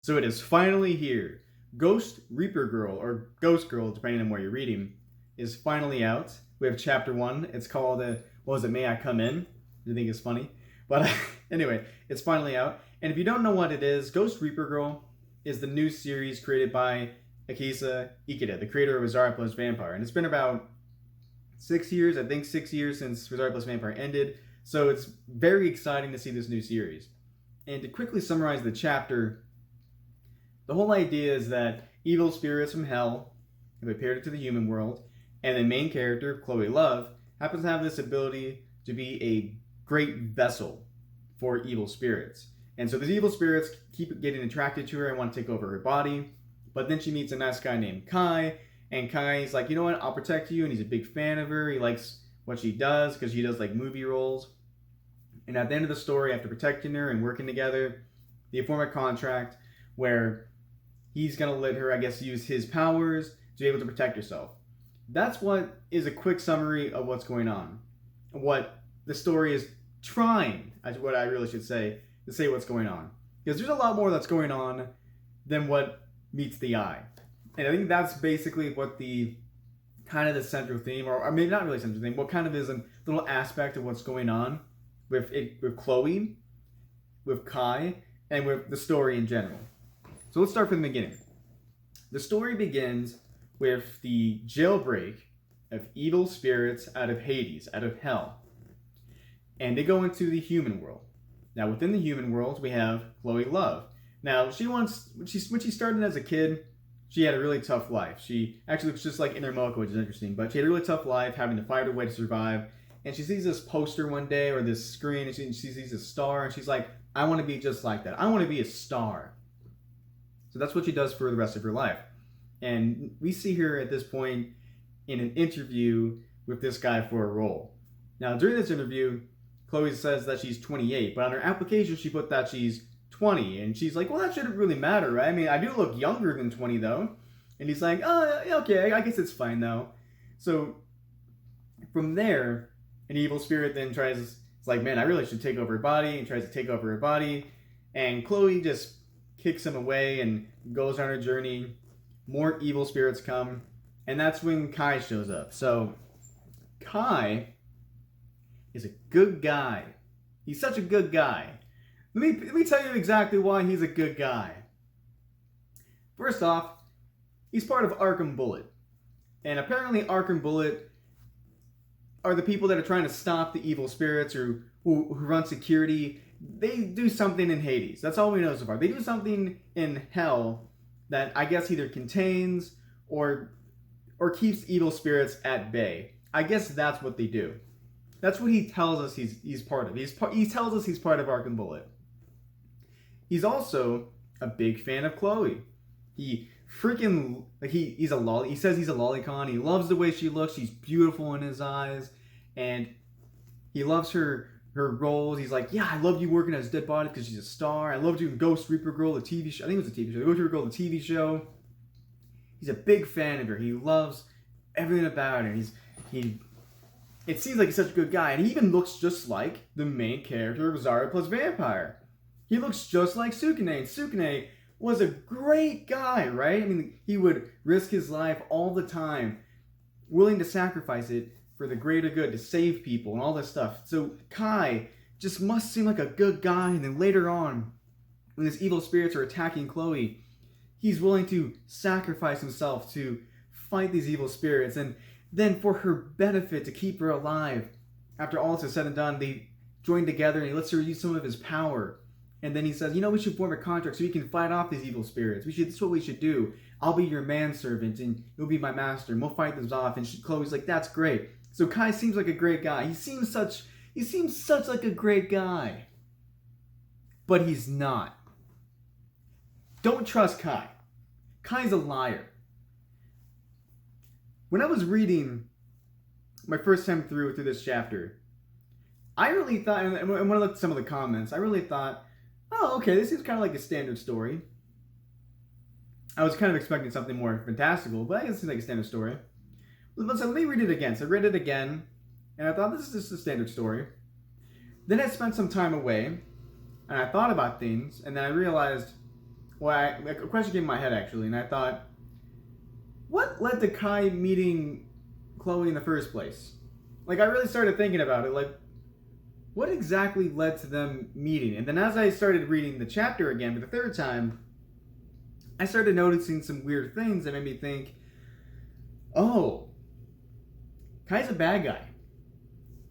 So it is finally here. Ghost Reaper Girl, or Ghost Girl, depending on where you're reading, is finally out. We have chapter 1. It's called, what was it, May I Come In? I think it's funny. But anyway, it's finally out. And if you don't know what it is, Ghost Reaper Girl is the new series created by Akisa Ikeda, the creator of Rosario Plus Vampire. And it's been about 6 years, I think 6 years since Rosario Plus Vampire ended. So it's very exciting to see this new series. And to quickly summarize the chapter, the whole idea is that evil spirits from hell have appeared into the human world, and the main character, Chloe Love, happens to have this ability to be a great vessel for evil spirits. And so these evil spirits keep getting attracted to her and want to take over her body, but then she meets a nice guy named Kai, and Kai's like, you know what, I'll protect you, and he's a big fan of her. He likes what she does because she does like movie roles. And at the end of the story, after protecting her and working together, they form a contract where he's going to let her, I guess, use his powers to be able to protect herself. That's what is a quick summary of what's going on. What the story is trying, what I really should say, to say what's going on. Because there's a lot more that's going on than what meets the eye. And I think that's basically what the kind of the central theme, or maybe not really central theme, what kind of is a little aspect of what's going on with Chloe, with Kai, and with the story in general. So let's start from the beginning. The story begins with the jailbreak of evil spirits out of Hades, out of hell. And they go into the human world. Now within the human world, we have Chloe Love. Now when she started as a kid, she had a really tough life. She actually was just like Inner Mocha, which is interesting, but she had a really tough life, having to fight her way to survive. And she sees this poster one day, or this screen, and she sees a star, and she's like, I want to be just like that. I want to be a star. So that's what she does for the rest of her life. And we see her at this point in an interview with this guy for a role. Now, during this interview, Chloe says that she's 28, but on her application, she put that she's 20. And she's like, well, that shouldn't really matter, right? I mean, I do look younger than 20, though. And he's like, oh, okay, I guess it's fine, though. So from there, an evil spirit then it's like, man, I really should take over her body, and tries to take over her body. And Chloe just kicks him away and goes on her journey. More evil spirits come, and that's when Kai shows up. So Kai is a good guy. He's such a good guy. Let me tell you exactly why he's a good guy. First off, he's part of Arkham Bullet. And apparently Arkham Bullet are the people that are trying to stop the evil spirits, or who run security. They do something in Hades. That's all we know so far. They do something in hell that I guess either contains or keeps evil spirits at bay. I guess that's what they do. That's what he tells us he's part of. He tells us he's part of Arkham Bullet. He's also a big fan of Chloe. He freaking, like, he says he's a lolicon. He loves the way she looks. She's beautiful in his eyes, and he loves her roles. He's like, yeah, I love you working as Dead Body because she's a star. I loved you in Ghost Reaper Girl, the TV show. I think it was a TV show. Ghost Reaper Girl, the TV show. He's a big fan of her. He loves everything about her. It seems like he's such a good guy, and he even looks just like the main character of Rosario Plus Vampire. He looks just like Tsukune, and Tsukune was a great guy, right? I mean, he would risk his life all the time, willing to sacrifice it for the greater good, to save people and all this stuff. So Kai just must seem like a good guy, and then later on, when these evil spirits are attacking Chloe, he's willing to sacrifice himself to fight these evil spirits, and then for her benefit, to keep her alive. After all this is said and done, they join together, and he lets her use some of his power. And then he says, you know, we should form a contract so we can fight off these evil spirits. That's what we should do. I'll be your manservant, and you'll be my master, and we'll fight this off. And Chloe's like, that's great. So Kai seems like a great guy. He seems such like a great guy. But he's not. Don't trust Kai. Kai's a liar. When I was reading my first time through this chapter, I really thought, and when I looked at some of the comments, I really thought, oh, okay, this is kind of like a standard story. I was kind of expecting something more fantastical, but I guess it's like a standard story. So let me read it again. So I read it again, and I thought this is just a standard story. Then I spent some time away, and I thought about things, and then I realized a question came in my head actually, and I thought, what led to Kai meeting Chloe in the first place? Like, I really started thinking about it, like, what exactly led to them meeting? And then as I started reading the chapter again for the third time, I started noticing some weird things that made me think, oh, Kai's a bad guy.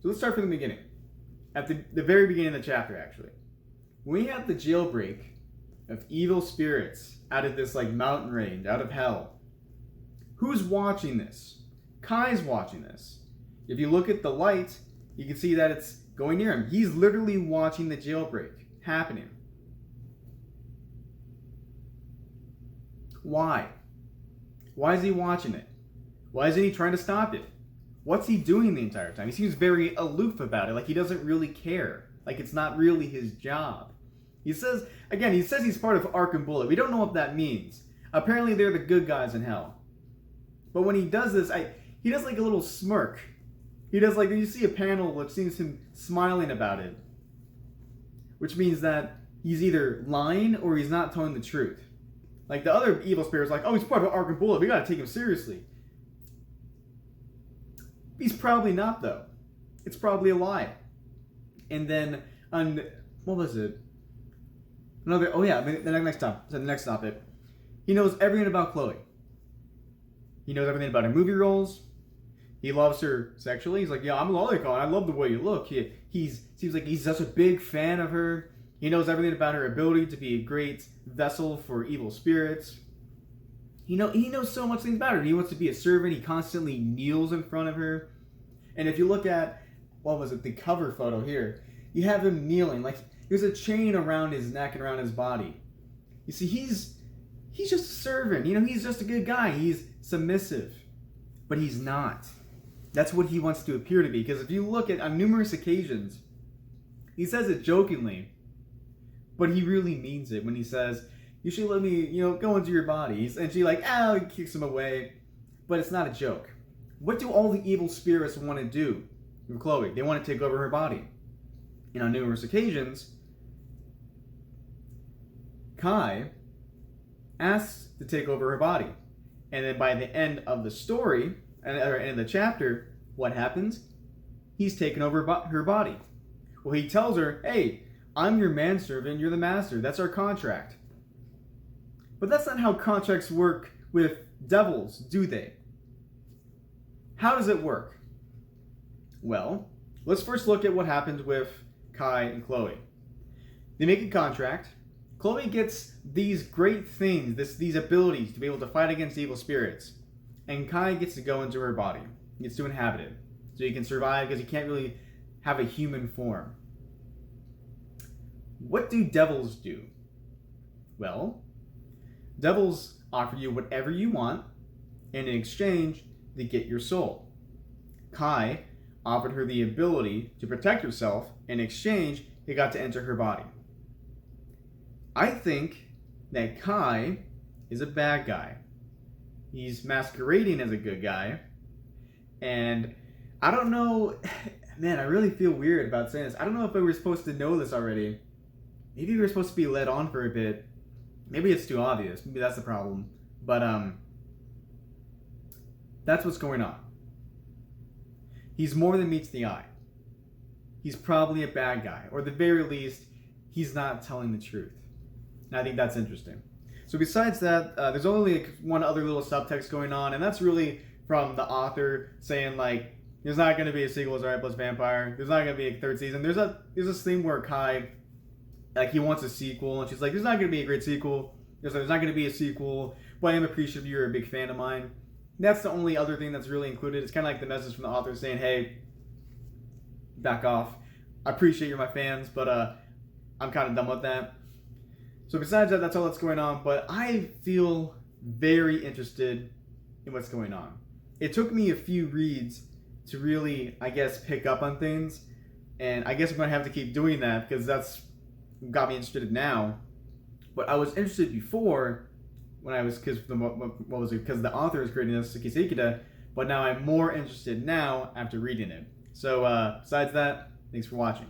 So let's start from the beginning. At the very beginning of the chapter, actually. When we have the jailbreak of evil spirits out of this, like, mountain range, out of hell, who's watching this? Kai's watching this. If you look at the light, you can see that it's going near him. He's literally watching the jailbreak happening. Why? Why is he watching it? Why isn't he trying to stop it? What's he doing the entire time? He seems very aloof about it, like he doesn't really care. Like it's not really his job. He says he's part of Arkham Bullet. We don't know what that means. Apparently they're the good guys in hell. But when he does this, he does like a little smirk. He does like, you see a panel which seems him smiling about it. Which means that he's either lying or he's not telling the truth. Like the other evil spirit's like, oh, he's part of Arkham Bullet. We gotta take him seriously. He's probably not, though. It's probably a lie. And then, what was it? The next topic. He knows everything about Chloe. He knows everything about her movie roles. He loves her sexually. He's like, yeah, I'm a lolicon. I love the way you look. He seems like he's such a big fan of her. He knows everything about her ability to be a great vessel for evil spirits. He knows so much things about her. He wants to be a servant. He constantly kneels in front of her. And if you look at, the cover photo here, you have him kneeling. Like, there's a chain around his neck and around his body. You see, he's just a servant. He's just a good guy. He's submissive. But he's not. That's what he wants to appear to be. Because if you look at, on numerous occasions, he says it jokingly, but he really means it when he says, you should let me, go into your body. And she kicks him away. But it's not a joke. What do all the evil spirits want to do with Chloe? They want to take over her body. And on numerous occasions, Kai asks to take over her body. And then by the end of the story, or end of the chapter, what happens? He's taken over her body. Well, he tells her, hey, I'm your manservant, you're the master. That's our contract. But that's not how contracts work with devils, do they? How does it work? Well, let's first look at what happened with Kai and Chloe. They make a contract. Chloe gets these great things, these abilities to be able to fight against evil spirits. And Kai gets to go into her body. He gets to inhabit it. So he can survive because he can't really have a human form. What do devils do? Well, devils offer you whatever you want, and in exchange, they get your soul. Kai offered her the ability to protect herself. In exchange, he got to enter her body. I think that Kai is a bad guy. He's masquerading as a good guy. And I don't know, man, I really feel weird about saying this. I don't know if we were supposed to know this already. Maybe we were supposed to be led on for a bit. Maybe it's too obvious. Maybe that's the problem. But that's what's going on. He's more than meets the eye. He's probably a bad guy. Or at the very least, he's not telling the truth. And I think that's interesting. So besides that, there's only one other little subtext going on, and that's really from the author saying, like, there's not going to be a sequel to Zarya plus Vampire. There's not going to be a third season. There's this thing where Kai, like, he wants a sequel, and she's like, there's not going to be a great sequel. There's not going to be a sequel, but I am appreciative you're a big fan of mine. That's the only other thing that's really included. It's kind of like the message from the author saying, hey, back off. I appreciate you're my fans, but I'm kind of done with that. So besides that, that's all that's going on. But I feel very interested in what's going on. It took me a few reads to really, I guess, pick up on things. And I guess I'm going to have to keep doing that because that's got me interested now. But I was interested before when I was, because the author is creating this, Sekida, but now I'm more interested now after reading it. So besides that, thanks for watching.